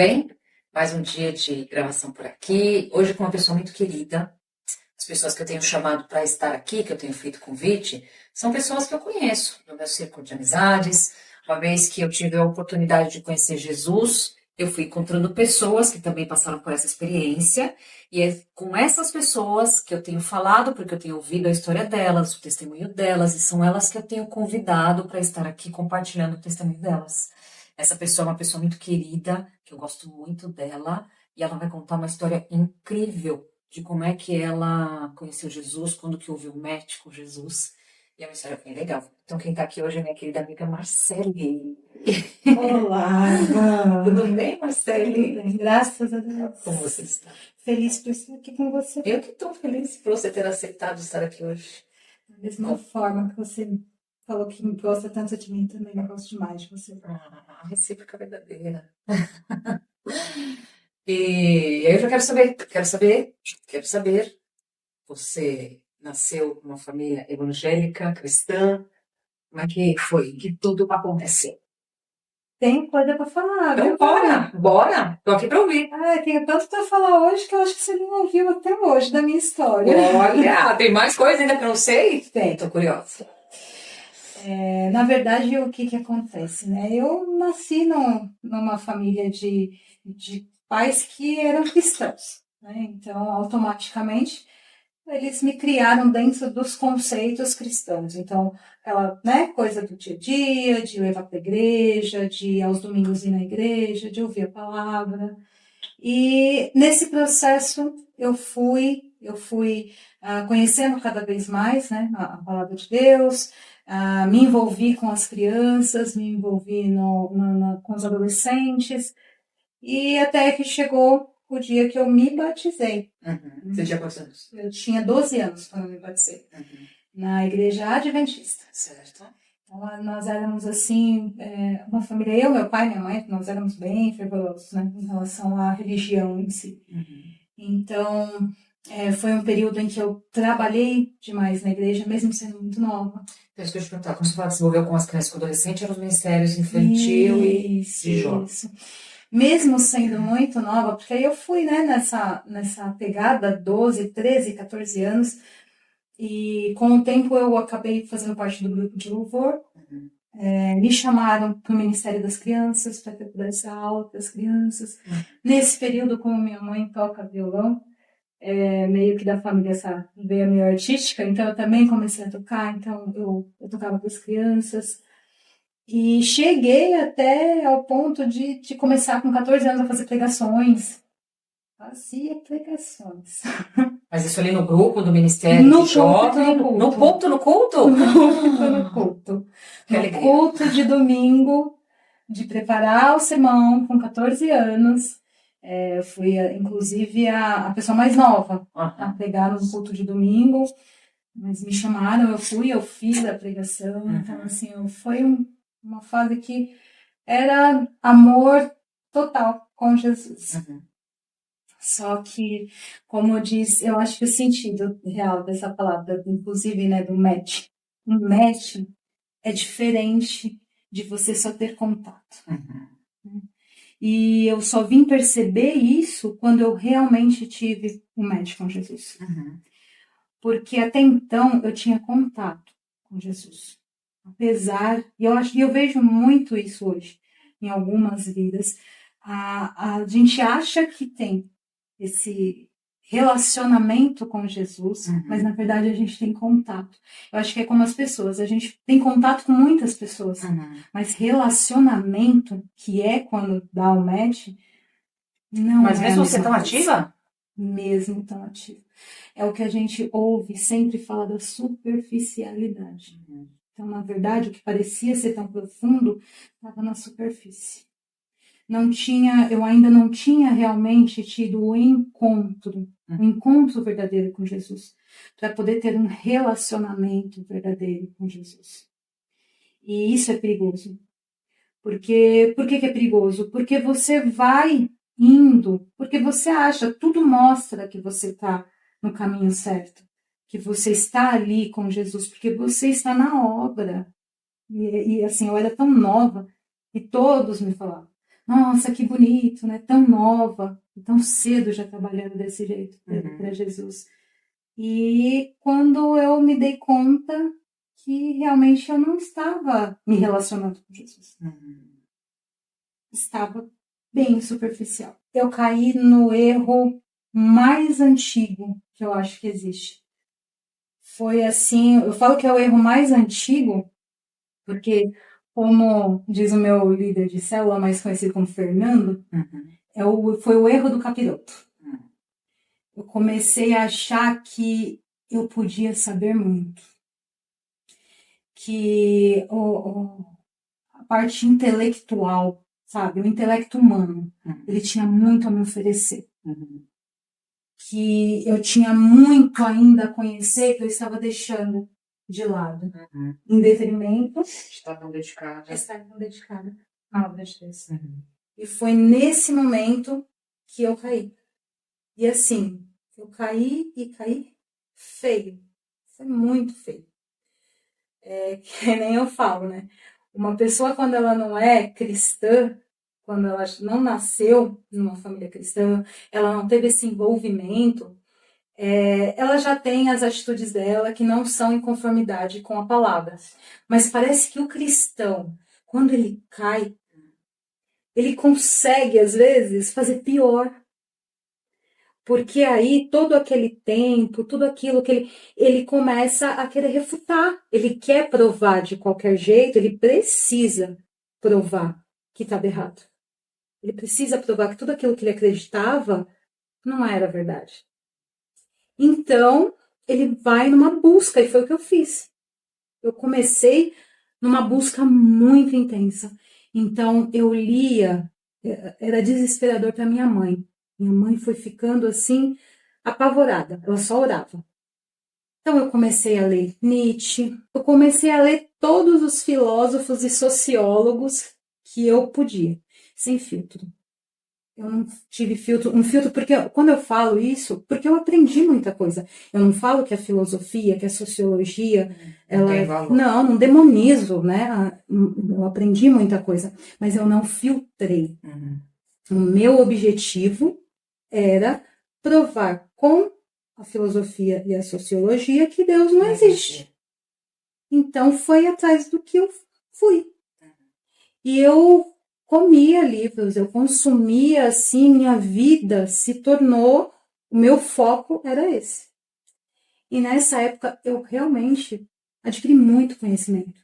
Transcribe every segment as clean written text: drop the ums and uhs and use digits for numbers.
bem? Mais um dia de gravação por aqui. Hoje com uma pessoa muito querida. As pessoas que eu tenho chamado para estar aqui, que eu tenho feito convite, são pessoas que eu conheço no meu círculo de amizades. Uma vez que eu tive a oportunidade de conhecer Jesus, eu fui encontrando pessoas que também passaram por essa experiência. E é com essas pessoas que eu tenho falado, porque eu tenho ouvido a história delas, o testemunho delas, e são elas que eu tenho convidado para estar aqui compartilhando o testemunho delas. Essa pessoa é uma pessoa muito querida, que eu gosto muito dela, e ela vai contar uma história incrível de como é que ela conheceu Jesus, quando que ouviu o match com Jesus. E é uma história bem legal. Então, quem está aqui hoje é minha querida amiga Marcele. Olá, Tudo bem, Marcele? tudo bem, graças a Deus. Como você está? Feliz por estar aqui com você. Eu que estou feliz por você ter aceitado estar aqui hoje. Da mesma forma que você falou que gosta tanto de mim, também eu gosto demais de você. A recíproca verdadeira. E aí eu já quero saber, você nasceu numa família evangélica, cristã, como é que foi que tudo aconteceu? Tem coisa para falar, Então viu? bora, tô aqui para ouvir. Tenho tanto para falar hoje que eu acho que você não ouviu até hoje da minha história. Olha, tem mais coisa ainda que eu não sei? Tem. Tô curiosa. Na verdade, o que acontece, né? Eu nasci numa família de pais que eram cristãos, né? Então, automaticamente, eles me criaram dentro dos conceitos cristãos. Então, aquela, né, coisa do dia a dia, de levar para a igreja, de ir aos domingos ir na igreja, de ouvir a palavra. E nesse processo eu fui conhecendo cada vez mais, né, a palavra de Deus, me envolvi com as crianças, me envolvi com os adolescentes, e até que chegou o dia que eu me batizei. Você tinha quantos anos? Eu tinha 12 anos quando eu me batizei, na igreja adventista. Certo. Então, nós éramos assim, uma família, eu, meu pai, minha mãe, nós éramos bem fervorosos, né, em relação à religião em si. Então, foi um período em que eu trabalhei demais na igreja, mesmo sendo muito nova. Então, isso que eu te perguntar, quando você fala que se envolveu com as crianças e com adolescentes, eram os ministérios infantil e de jovens. Isso. Mesmo sendo muito nova, porque aí eu fui, né, nessa pegada, 12, 13, 14 anos, e com o tempo eu acabei fazendo parte do grupo de louvor. Me chamaram para o Ministério das Crianças, para que eu pudesse dar aula para as crianças. Nesse período, como minha mãe toca violão, meio que da família essa veia meio artística, então eu também comecei a tocar, então eu tocava para as crianças. E cheguei até ao ponto de começar com 14 anos a fazer pregações. Fazia pregações. Mas isso ali no grupo do Ministério No de Jovem? culto. No culto? No culto. Que No alegria. culto de domingo, de preparar o sermão com 14 anos. Eu fui, inclusive, a pessoa mais nova a pregar no culto de domingo. Mas me chamaram, eu fiz a pregação. Então, assim, foi uma fase que era amor total com Jesus. Só que, como eu disse, eu acho que o sentido real dessa palavra, inclusive, né, do match, um match é diferente de você só ter contato. E eu só vim perceber isso quando eu realmente tive um match com Jesus. Porque até então eu tinha contato com Jesus. Apesar, e eu vejo muito isso hoje, em algumas vidas, a gente acha que tem esse relacionamento com Jesus, mas na verdade a gente tem contato. Eu acho que é como as pessoas, a gente tem contato com muitas pessoas, mas relacionamento, que é quando dá o match, não Mas é mesmo a você mesma tão coisa. ativa? Mesmo tão ativo. É o que a gente ouve sempre fala da superficialidade. Então, na verdade, o que parecia ser tão profundo estava na superfície. Eu ainda não tinha realmente tido o encontro verdadeiro com Jesus, para poder ter um relacionamento verdadeiro com Jesus. E isso é perigoso. Por que é perigoso? Porque você vai indo, porque você acha, tudo mostra que você está no caminho certo, que você está ali com Jesus, porque você está na obra. E assim, eu era tão nova e todos me falavam, nossa, que bonito, né? Tão nova, tão cedo já trabalhando desse jeito para Jesus. E quando eu me dei conta que realmente eu não estava me relacionando com Jesus. Estava bem superficial. Eu caí no erro mais antigo que eu acho que existe. Foi assim, eu falo que é o erro mais antigo, porque, como diz o meu líder de célula, mais conhecido como Fernando, foi o erro do capiroto. Eu comecei a achar que eu podia saber muito. Que a parte intelectual, sabe, o intelecto humano, ele tinha muito a me oferecer. Que eu tinha muito ainda a conhecer que eu estava deixando de lado. Em detrimento de estar tão dedicada à obra de Deus. E foi nesse momento que eu caí. E assim, eu caí e caí feio. Foi muito feio. Que nem eu falo, né? Uma pessoa, quando ela não é cristã, quando ela não nasceu numa família cristã, ela não teve esse envolvimento, ela já tem as atitudes dela que não são em conformidade com a palavra. Mas parece que o cristão, quando ele cai, ele consegue, às vezes, fazer pior. Porque aí todo aquele tempo, tudo aquilo que ele começa a querer refutar. Ele quer provar de qualquer jeito, ele precisa provar que estava errado. Ele precisa provar que tudo aquilo que ele acreditava não era verdade. Então, ele vai numa busca, e foi o que eu fiz. Eu comecei numa busca muito intensa. Então, eu lia, era desesperador para minha mãe. Minha mãe foi ficando assim, apavorada, ela só orava. Então eu comecei a ler Nietzsche, eu comecei a ler todos os filósofos e sociólogos que eu podia, sem filtro. Eu não tive um filtro, porque quando eu falo isso, porque eu aprendi muita coisa. Eu não falo que a filosofia, que a sociologia, não demonizo, né? Eu aprendi muita coisa, mas eu não filtrei. O meu objetivo era provar com a filosofia e a sociologia que Deus não existe. Então foi atrás do que eu fui. E eu comia livros, eu consumia assim, minha vida se tornou, o meu foco era esse. E nessa época eu realmente adquiri muito conhecimento,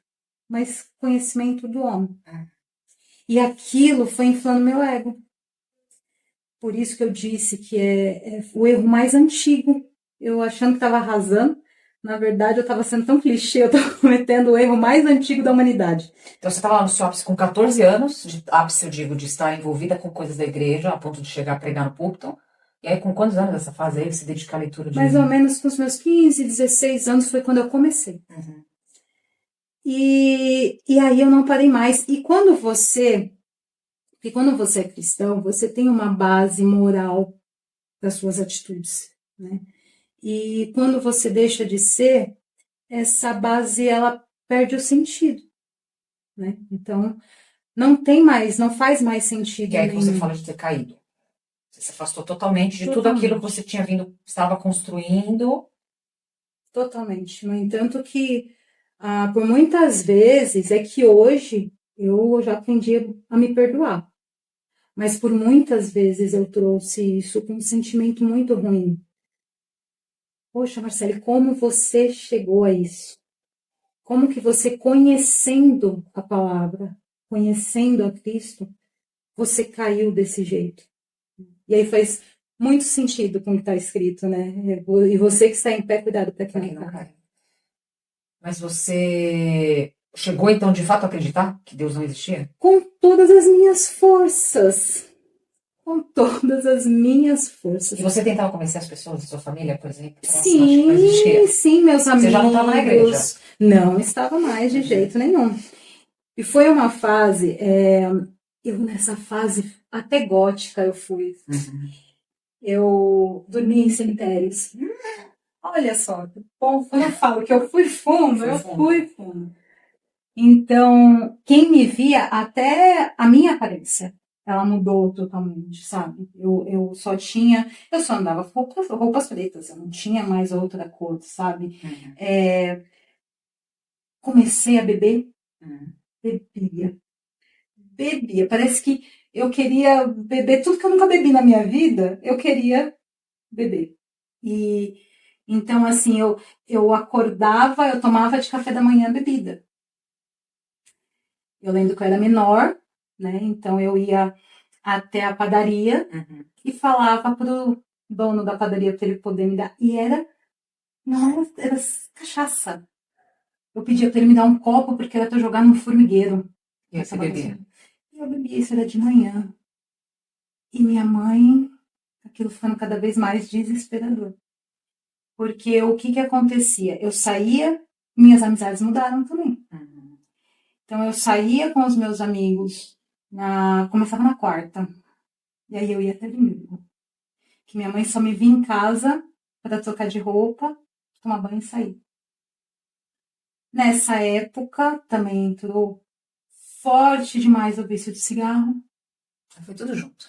mas conhecimento do homem. E aquilo foi inflando meu ego. Por isso que eu disse que é o erro mais antigo. Eu achando que estava arrasando, na verdade eu estava sendo tão clichê, eu estava cometendo o erro mais antigo da humanidade. Então você estava lá no seu ápice com 14 anos, ápice eu digo, de estar envolvida com coisas da igreja, a ponto de chegar a pregar no púlpito. E aí com quantos anos essa fase aí, você dedicar à leitura de... Mais ou menos com os meus 15, 16 anos foi quando eu comecei. E aí eu não parei mais. E quando você é cristão, você tem uma base moral das suas atitudes, né? E quando você deixa de ser, essa base ela perde o sentido, né? Então não faz mais sentido. Que é aí que você fala de ter caído. Você se afastou totalmente de tudo aquilo que você estava construindo. Totalmente. No entanto que por muitas vezes é que hoje eu já aprendi a me perdoar. Mas por muitas vezes eu trouxe isso com um sentimento muito ruim. Poxa, Marcele, como você chegou a isso? Como que você, conhecendo a palavra, conhecendo a Cristo, você caiu desse jeito? E aí faz muito sentido com o que está escrito, né? E você que está em pé, cuidado para que não caia. Mas você chegou então de fato a acreditar que Deus não existia? Com todas as minhas forças. Com todas as minhas forças. E você tentava convencer as pessoas da sua família, por exemplo? Sim, meus amigos. Você já não estava na igreja? Não estava mais de jeito nenhum. E foi uma fase, eu nessa fase até gótica eu fui. Eu dormi em cemitérios. Olha só, quando eu falo que eu fui fundo, eu fui fundo. Então, quem me via, até a minha aparência ela mudou totalmente, sabe? Eu só andava com roupas pretas, eu não tinha mais outra cor, sabe? Comecei a beber, bebia. Parece que eu queria beber tudo que eu nunca bebi na minha vida, eu queria beber. E então, assim, eu acordava, eu tomava de café da manhã bebida. Eu lembro que eu era menor, né? Então eu ia até a padaria e falava pro dono da padaria para ele poder me dar. E não era cachaça. Eu pedia para ele me dar um copo porque era para jogar num formigueiro. E você bebia? E eu bebia, isso era de manhã. E minha mãe, aquilo ficando cada vez mais desesperador. Porque o que acontecia? Eu saía, minhas amizades mudaram também. Então eu saía com os meus amigos, começava na quarta. E aí eu ia até domingo. Que minha mãe só me via em casa para trocar de roupa, tomar banho e sair. Nessa época também entrou forte demais o vício de cigarro. Foi tudo junto.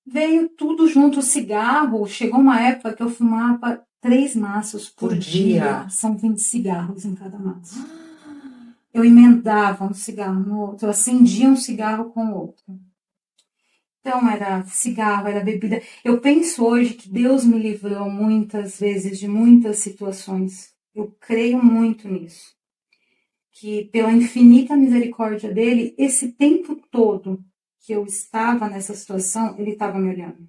Veio tudo junto, o cigarro. Chegou uma época que eu fumava 3 maços por dia. São 20 cigarros em cada maço. Eu emendava um cigarro no outro, eu acendia um cigarro com o outro. Então era cigarro, era bebida. Eu penso hoje que Deus me livrou muitas vezes de muitas situações. Eu creio muito nisso. Que pela infinita misericórdia dele, esse tempo todo que eu estava nessa situação, ele estava me olhando.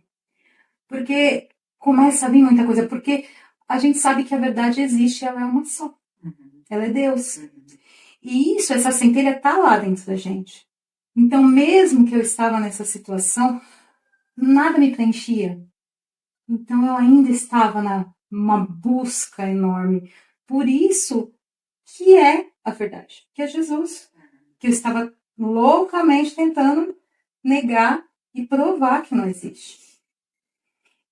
Porque começa a vir muita coisa, porque a gente sabe que a verdade existe, ela é uma só. Ela é Deus. E isso, essa centelha está lá dentro da gente. Então, mesmo que eu estava nessa situação, nada me preenchia. Então, eu ainda estava numa busca enorme. Por isso que é a verdade, que é Jesus. Que eu estava loucamente tentando negar e provar que não existe.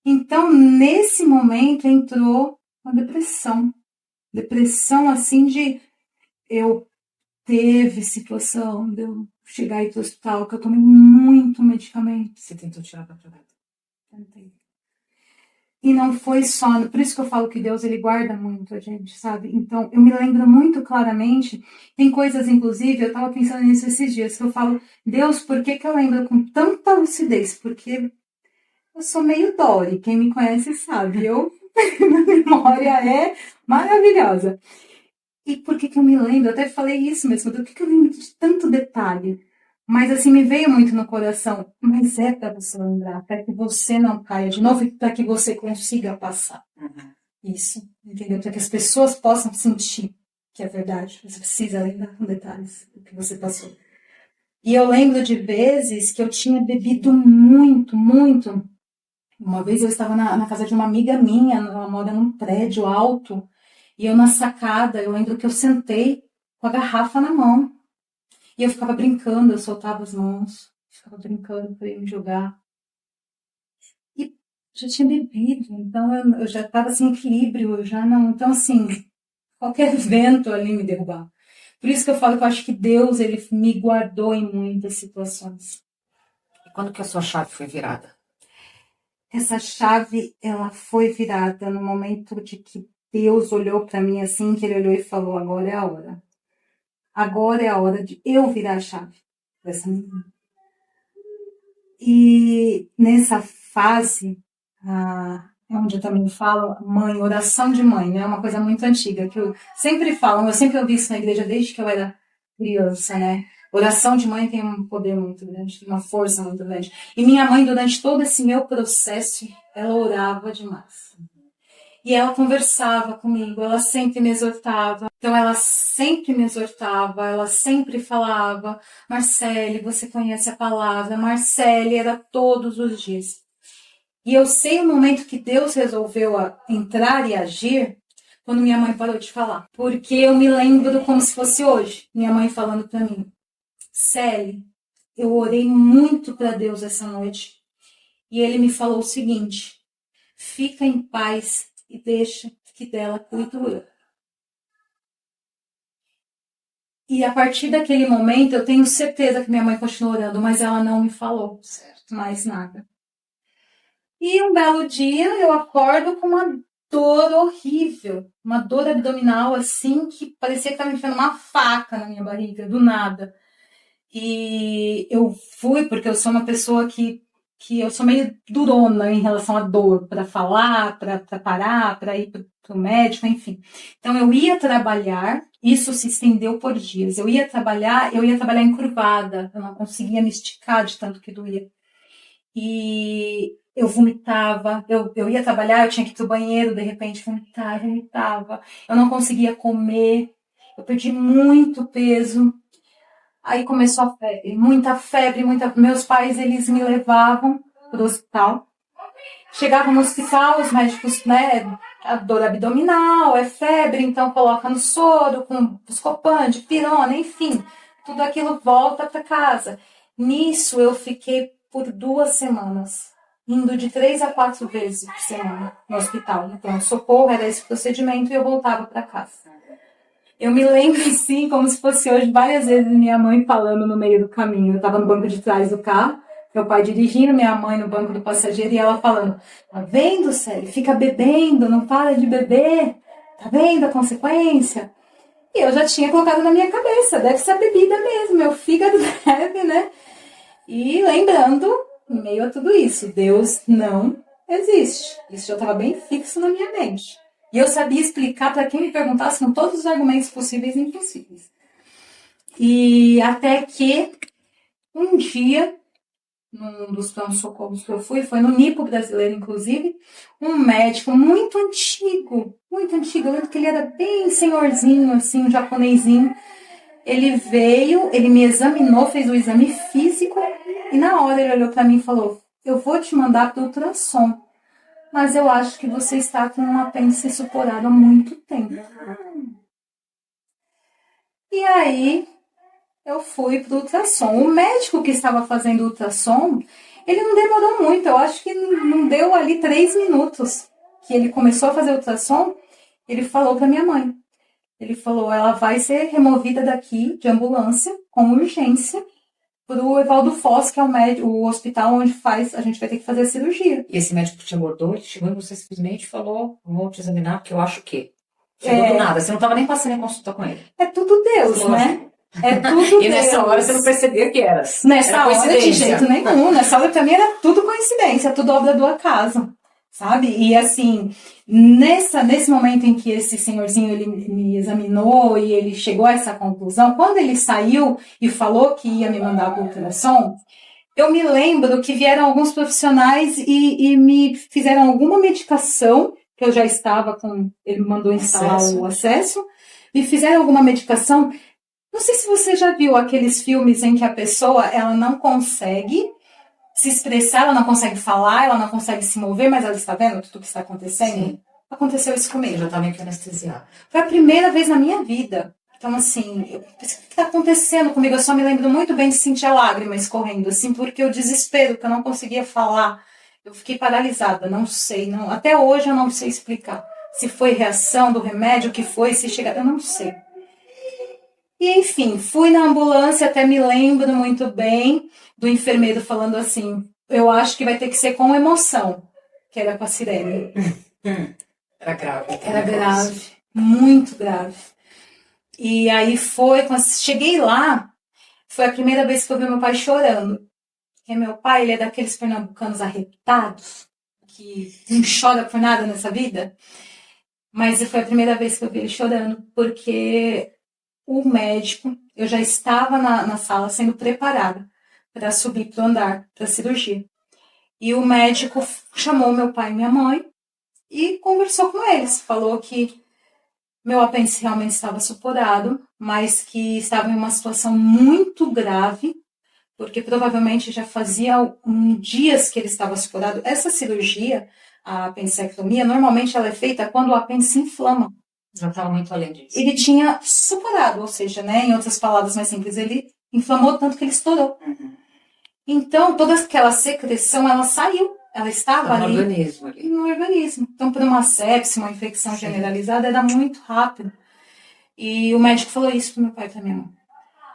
Então, nesse momento, entrou uma depressão. Depressão, assim, de eu teve situação de eu chegar aí pro hospital, que eu tomei muito medicamento. Você tentou tirar pra trabalho? Tentei. E não foi só, por isso que eu falo que Deus, ele guarda muito a gente, sabe? Então, eu me lembro muito claramente, tem coisas, inclusive, eu tava pensando nisso esses dias, que eu falo, Deus, por que eu lembro com tanta lucidez? Porque eu sou meio Dory, quem me conhece sabe, minha memória é maravilhosa. E por que eu me lembro? Eu até falei isso mesmo, do que eu lembro de tanto detalhe. Mas assim, me veio muito no coração. Mas é para você lembrar, para que você não caia de novo e para que você consiga passar. Isso, entendeu? Para que as pessoas possam sentir que é verdade. Você precisa lembrar com detalhes do que você passou. E eu lembro de vezes que eu tinha bebido muito, muito. Uma vez eu estava na casa de uma amiga minha, ela mora num prédio alto. E eu na sacada, eu lembro que eu sentei com a garrafa na mão. E eu ficava brincando, eu soltava as mãos, ficava brincando para ir me jogar. E já tinha bebido, então eu já estava sem equilíbrio, eu já não. Então, assim, qualquer vento ali me derrubar. Por isso que eu falo que eu acho que Deus, ele me guardou em muitas situações. E quando que a sua chave foi virada? Essa chave, ela foi virada no momento de que Deus olhou para mim assim, que ele olhou e falou, agora é a hora. Agora é a hora de eu virar a chave dessa menina. E nessa fase, onde eu também falo, mãe, oração de mãe, né? É uma coisa muito antiga, que eu sempre falo, eu sempre ouvi isso na igreja desde que eu era criança, né? Oração de mãe tem um poder muito grande, tem uma força muito grande. E minha mãe, durante todo esse meu processo, ela orava demais. E ela conversava comigo, ela sempre me exortava. Então ela sempre me exortava, ela sempre falava, Marcele, você conhece a palavra, Marcele, era todos os dias. E eu sei o momento que Deus resolveu entrar e agir, quando minha mãe parou de falar. Porque eu me lembro como se fosse hoje, minha mãe falando para mim, Célia, eu orei muito para Deus essa noite, e ele me falou o seguinte, fica em paz e deixa que dela cuide eu. E a partir daquele momento, eu tenho certeza que minha mãe continuou orando, mas ela não me falou mais nada. E um belo dia, eu acordo com uma dor horrível, uma dor abdominal assim, que parecia que estava enfiando uma faca na minha barriga, do nada. E eu fui, porque eu sou uma pessoa que eu sou meio durona em relação à dor, para falar, para parar, para ir para o médico, enfim. Então eu ia trabalhar, isso se estendeu por dias. Eu ia trabalhar encurvada, eu não conseguia me esticar de tanto que doía. E eu vomitava, eu ia trabalhar, eu tinha que ir pro banheiro, de repente vomitava. Eu não conseguia comer, eu perdi muito peso. Aí começou a febre, muita. Meus pais, eles me levavam pro hospital. Chegava no hospital, os médicos, né, a dor abdominal, é febre, então coloca no soro, com Buscopan, dipirona, enfim. Tudo aquilo volta para casa. Nisso, eu fiquei por 2 semanas, indo de 3 a 4 vezes por semana no hospital. Então, socorro, era esse procedimento e eu voltava para casa. Eu me lembro, assim, como se fosse hoje, várias vezes minha mãe falando no meio do caminho. Eu estava no banco de trás do carro, meu pai dirigindo, minha mãe no banco do passageiro, e ela falando: tá vendo, Célia? Fica bebendo, não para de beber. Tá vendo a consequência? E eu já tinha colocado na minha cabeça, deve ser a bebida mesmo, meu fígado deve, né? E lembrando, em meio a tudo isso, Deus não existe. Isso já estava bem fixo na minha mente. E eu sabia explicar para quem me perguntasse com todos os argumentos possíveis e impossíveis. E até que um dia, num dos pronto-socorros que eu fui, foi no Nipo brasileiro, inclusive, um médico muito antigo, eu lembro que ele era bem senhorzinho, assim, um japonesinho. Ele veio, ele me examinou, fez o exame físico, e na hora ele olhou para mim e falou: eu vou te mandar para o ultrassom, mas eu acho que você está com um apêndice supurado há muito tempo. E aí eu fui para o ultrassom. O médico que estava fazendo o ultrassom, ele não demorou muito, eu acho que não deu ali 3 minutos que ele começou a fazer o ultrassom. Ele falou para minha mãe. Ele falou: ela vai ser removida daqui de ambulância com urgência para o Evaldo Foz, que é o hospital onde a gente vai ter que fazer a cirurgia. E esse médico te abordou, ele chegou e você simplesmente falou: vou te examinar, porque eu acho que. Chegou do nada, você não estava nem passando em consulta com ele. É tudo Deus, né? É tudo Deus. E nessa hora você não percebia que era. Nessa hora, de jeito nenhum. Nessa hora, pra mim, era tudo coincidência, tudo obra do acaso, sabe? E assim, nesse momento em que esse senhorzinho ele me examinou e ele chegou a essa conclusão, quando ele saiu e falou que ia me mandar para o ultrassom, eu me lembro que vieram alguns profissionais e me fizeram alguma medicação, que eu já estava com. Ele me mandou instalar o acesso, me fizeram alguma medicação. Não sei se você já viu aqueles filmes em que a pessoa ela não consegue se expressar, ela não consegue falar, ela não consegue se mover, mas ela está vendo tudo o que está acontecendo? Sim. Aconteceu isso comigo. Eu já estava meio que anestesiada. Foi a primeira vez na minha vida. Então, assim, o que está acontecendo comigo? Eu só me lembro muito bem de sentir a lágrima escorrendo, assim, porque o desespero, que eu não conseguia falar. Eu fiquei paralisada, não sei, não, até hoje eu não sei explicar. Se foi reação do remédio, o que foi, se chegar, eu não sei. E, enfim, fui na ambulância, até me lembro muito bem do enfermeiro falando assim: eu acho que vai ter que ser com emoção, que era com a Sirene. Era grave. Era grave, muito grave. E aí cheguei lá, foi a primeira vez que eu vi meu pai chorando. Porque meu pai, ele é daqueles pernambucanos arretados, que não chora por nada nessa vida. Mas foi a primeira vez que eu vi ele chorando, porque o médico, eu já estava na sala sendo preparada para subir para o andar, para a cirurgia. E o médico chamou meu pai e minha mãe e conversou com eles. Falou que meu apêndice realmente estava supurado, mas que estava em uma situação muito grave, porque provavelmente já fazia dias que ele estava supurado. Essa cirurgia, a apendicectomia, normalmente ela é feita quando o apêndice inflama. Já estava muito além disso. Ele tinha supurado, ou seja, né, em outras palavras mais simples, ele inflamou tanto que ele estourou. Uhum. Então, toda aquela secreção, ela saiu. Ela estava ali no organismo. Então, por uma sepse, uma infecção generalizada, era muito rápido. E o médico falou isso para meu pai e para minha mãe.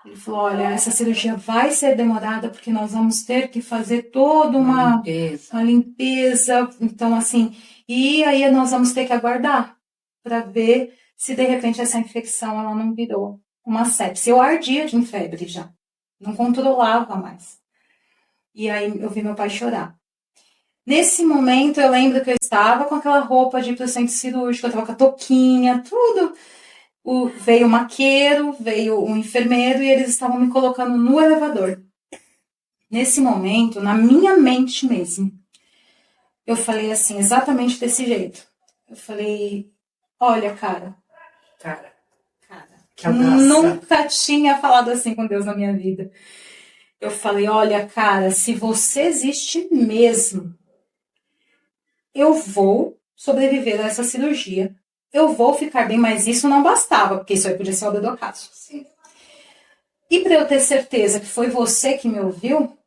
Ele falou, olha, essa cirurgia vai ser demorada porque nós vamos ter que fazer toda uma limpeza. Então, assim, e aí nós vamos ter que aguardar para ver se de repente essa infecção ela não virou uma sepse. Eu ardia de febre já, não controlava mais. E aí eu vi meu pai chorar. Nesse momento eu lembro que eu estava com aquela roupa de ir pro centro cirúrgico, eu estava com a touquinha, tudo. Veio o maqueiro, veio o enfermeiro e eles estavam me colocando no elevador. Nesse momento, na minha mente mesmo, eu falei assim, exatamente desse jeito. Eu falei, olha, cara, que audácia. Nunca tinha falado assim com Deus na minha vida. Eu falei, olha, cara, se você existe mesmo, eu vou sobreviver a essa cirurgia. Eu vou ficar bem, mas isso não bastava, porque isso aí podia ser obra do acaso. Sim. E para eu ter certeza que foi você que me ouviu,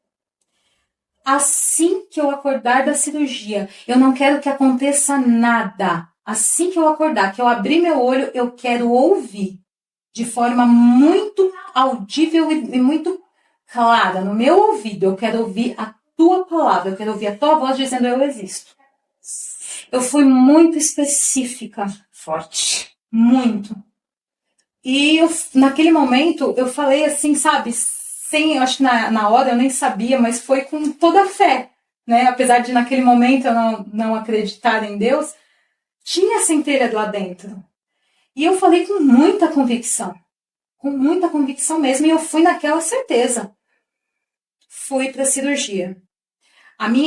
assim que eu acordar da cirurgia, eu não quero que aconteça nada. Assim que eu acordar, que eu abrir meu olho, eu quero ouvir de forma muito audível e muito clara no meu ouvido. Eu quero ouvir a tua palavra, eu quero ouvir a tua voz dizendo eu existo. Eu fui muito específica. Forte. Muito. E naquele momento, eu falei assim, sabe, sem, eu acho que na hora eu nem sabia, mas foi com toda a fé, né? Apesar de naquele momento eu não acreditar em Deus, tinha centelha lá dentro. E eu falei com muita convicção mesmo, e eu fui naquela certeza. Fui para a cirurgia.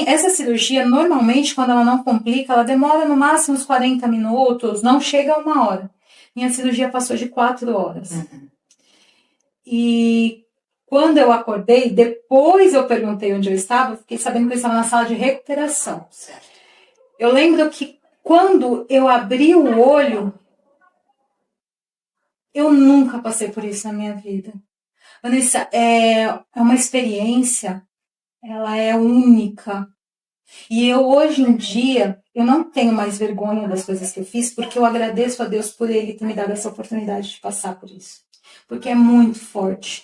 Essa cirurgia, normalmente, quando ela não complica, ela demora no máximo uns 40 minutos, não chega a 1 hora. Minha cirurgia passou de 4 horas. Uhum. E quando eu acordei, depois eu perguntei onde eu estava, fiquei sabendo que eu estava na sala de recuperação. Certo. Eu lembro que quando eu abri o olho, eu nunca passei por isso na minha vida. Vanessa, é uma experiência, ela é única. E eu, hoje em dia, eu não tenho mais vergonha das coisas que eu fiz, porque eu agradeço a Deus por Ele ter me dado essa oportunidade de passar por isso. Porque é muito forte.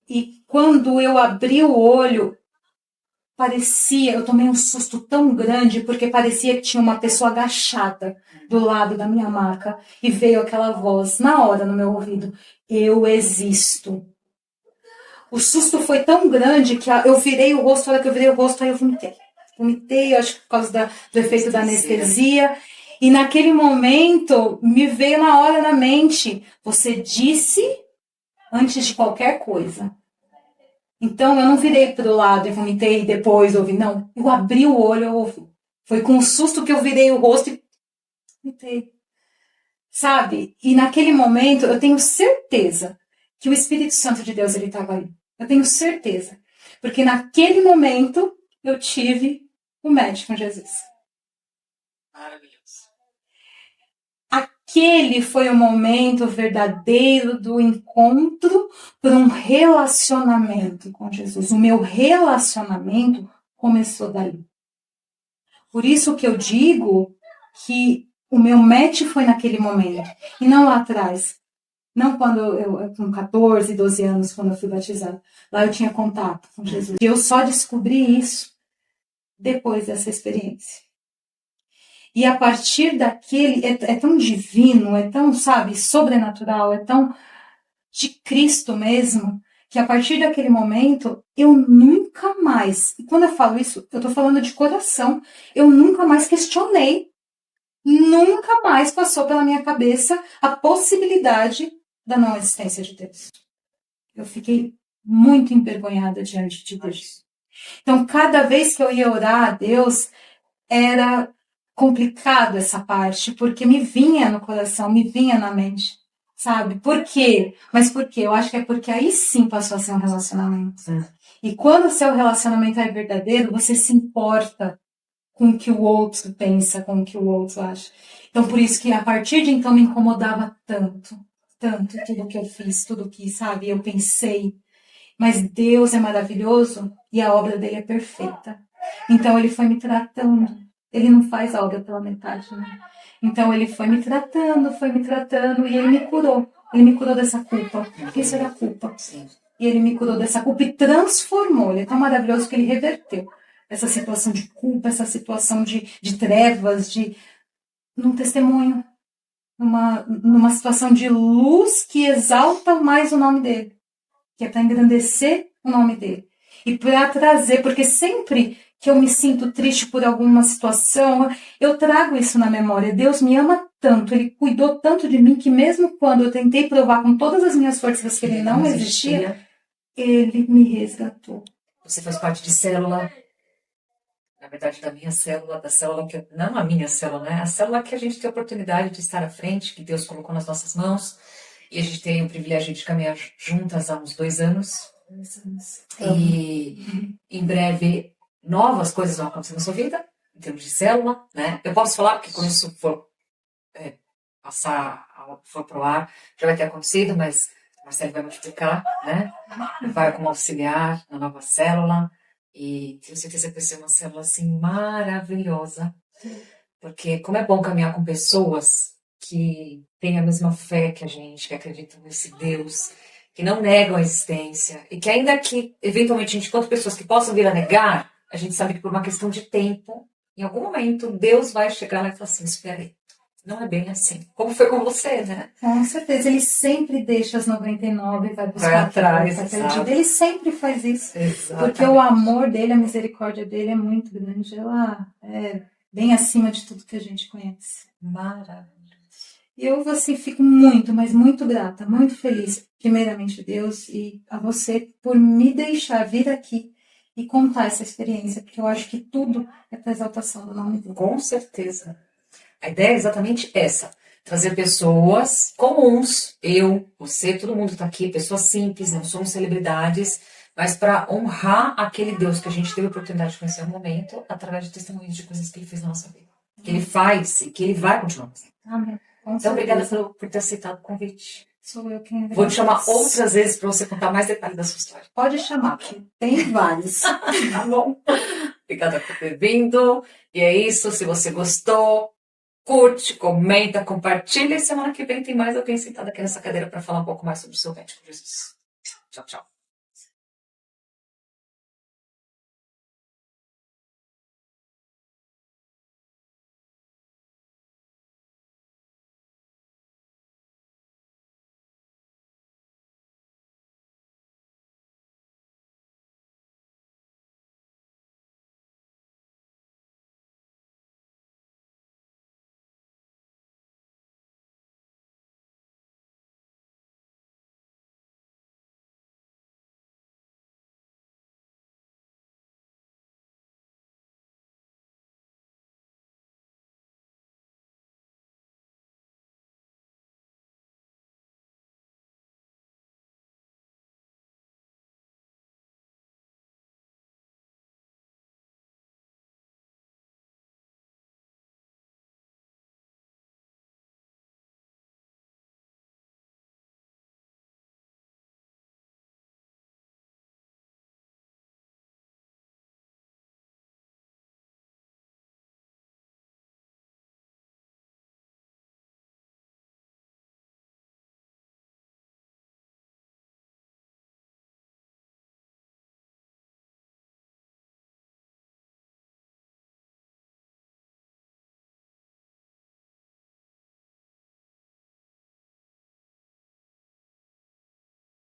E quando eu abri o olho, eu tomei um susto tão grande, porque parecia que tinha uma pessoa agachada do lado da minha maca, e veio aquela voz, na hora, no meu ouvido, eu existo. O susto foi tão grande que eu virei o rosto, a hora que eu virei o rosto, aí eu vomitei. Vomitei, acho que por causa do efeito da anestesia. E naquele momento, me veio na hora na mente, você disse antes de qualquer coisa. Então, eu não virei para o lado e vomitei e depois ouvi. Não, eu abri o olho, eu ouvi. Foi com um susto que eu virei o rosto e vomitei. Sabe? E naquele momento, eu tenho certeza que o Espírito Santo de Deus estava ali. Eu tenho certeza. Porque naquele momento, eu tive o match com Jesus. Maravilhoso. Aquele foi o momento verdadeiro do encontro por um relacionamento com Jesus. O meu relacionamento começou dali. Por isso que eu digo que o meu match foi naquele momento e não lá atrás. Não quando eu com 14, 12 anos, quando eu fui batizada. Lá eu tinha contato com Jesus. E eu só descobri isso depois dessa experiência. E a partir daquele, é tão divino, é tão, sabe, sobrenatural, é tão de Cristo mesmo, que a partir daquele momento, eu nunca mais, e quando eu falo isso, eu tô falando de coração, eu nunca mais questionei, nunca mais passou pela minha cabeça a possibilidade da não existência de Deus. Eu fiquei muito envergonhada diante de Deus. Então, cada vez que eu ia orar a Deus, era complicado essa parte, porque me vinha no coração, me vinha na mente, sabe? Por quê? Mas por quê? Eu acho que é porque aí sim passou a ser um relacionamento. E quando o seu relacionamento é verdadeiro, você se importa com o que o outro pensa, com o que o outro acha. Então, por isso que a partir de então me incomodava tanto tudo que eu fiz, tudo que, sabe, eu pensei. Mas Deus é maravilhoso e a obra dele é perfeita. Então, ele foi me tratando. Ele não faz a obra pela metade, né? Então, ele foi me tratando e ele me curou. Ele me curou dessa culpa, porque isso era culpa. Sim. E ele me curou dessa culpa e transformou. Ele é tão maravilhoso que ele reverteu essa situação de culpa, essa situação de trevas, num testemunho, numa situação de luz que exalta mais o nome dele, que é para engrandecer o nome dele. E para trazer, porque sempre que eu me sinto triste por alguma situação, eu trago isso na memória. Deus me ama tanto, Ele cuidou tanto de mim, que mesmo quando eu tentei provar com todas as minhas forças que Ele não existia, Ele me resgatou. Você faz parte de célula, na verdade da minha célula, da célula que, não a minha célula, né? A célula que a gente tem a oportunidade de estar à frente, que Deus colocou nas nossas mãos, e a gente tem o privilégio de caminhar juntas há uns 2 anos. E em breve novas coisas vão acontecer na sua vida, em termos de célula, né? Eu posso falar porque quando isso for for pro ar, já vai ter acontecido, mas o Marcelo vai multiplicar, né? Vai como auxiliar na nova célula, e tenho certeza que vai ser uma célula assim maravilhosa, porque como é bom caminhar com pessoas que têm a mesma fé que a gente, que acreditam nesse Deus, que não negam a existência, e que ainda que, eventualmente, a gente encontre pessoas que possam vir a negar, a gente sabe que por uma questão de tempo, em algum momento, Deus vai chegar lá e falar assim, espera aí, não é bem assim. Como foi com você, né? Com certeza, ele sempre deixa as 99 e vai buscar vai atrás, perdida. Ele sempre faz isso. Exatamente. Porque o amor dele, a misericórdia dele é muito grande. Ela é bem acima de tudo que a gente conhece. Maravilhoso. E eu, assim, fico muito, mas muito grata, muito feliz, primeiramente a Deus e a você por me deixar vir aqui e contar essa experiência, porque eu acho que tudo é para exaltação do nome dele. Com certeza. A ideia é exatamente essa. Trazer pessoas comuns, eu, você, todo mundo está aqui, pessoas simples, não somos celebridades, mas para honrar aquele Deus que a gente teve a oportunidade de conhecer no momento, através de testemunhos de coisas que ele fez na nossa vida. Que ele faz e que ele vai continuar fazendo. Amém. Então, obrigada por ter aceitado o convite. Sou eu quem agradeço. Vou te chamar outras vezes para você contar mais detalhes da sua história. Pode chamar, porque tem vários. Tá bom? Obrigada por ter vindo. E é isso. Se você gostou, curte, comenta, compartilha. E semana que vem tem mais alguém sentado aqui nessa cadeira para falar um pouco mais sobre o seu médico Jesus. Tchau, tchau.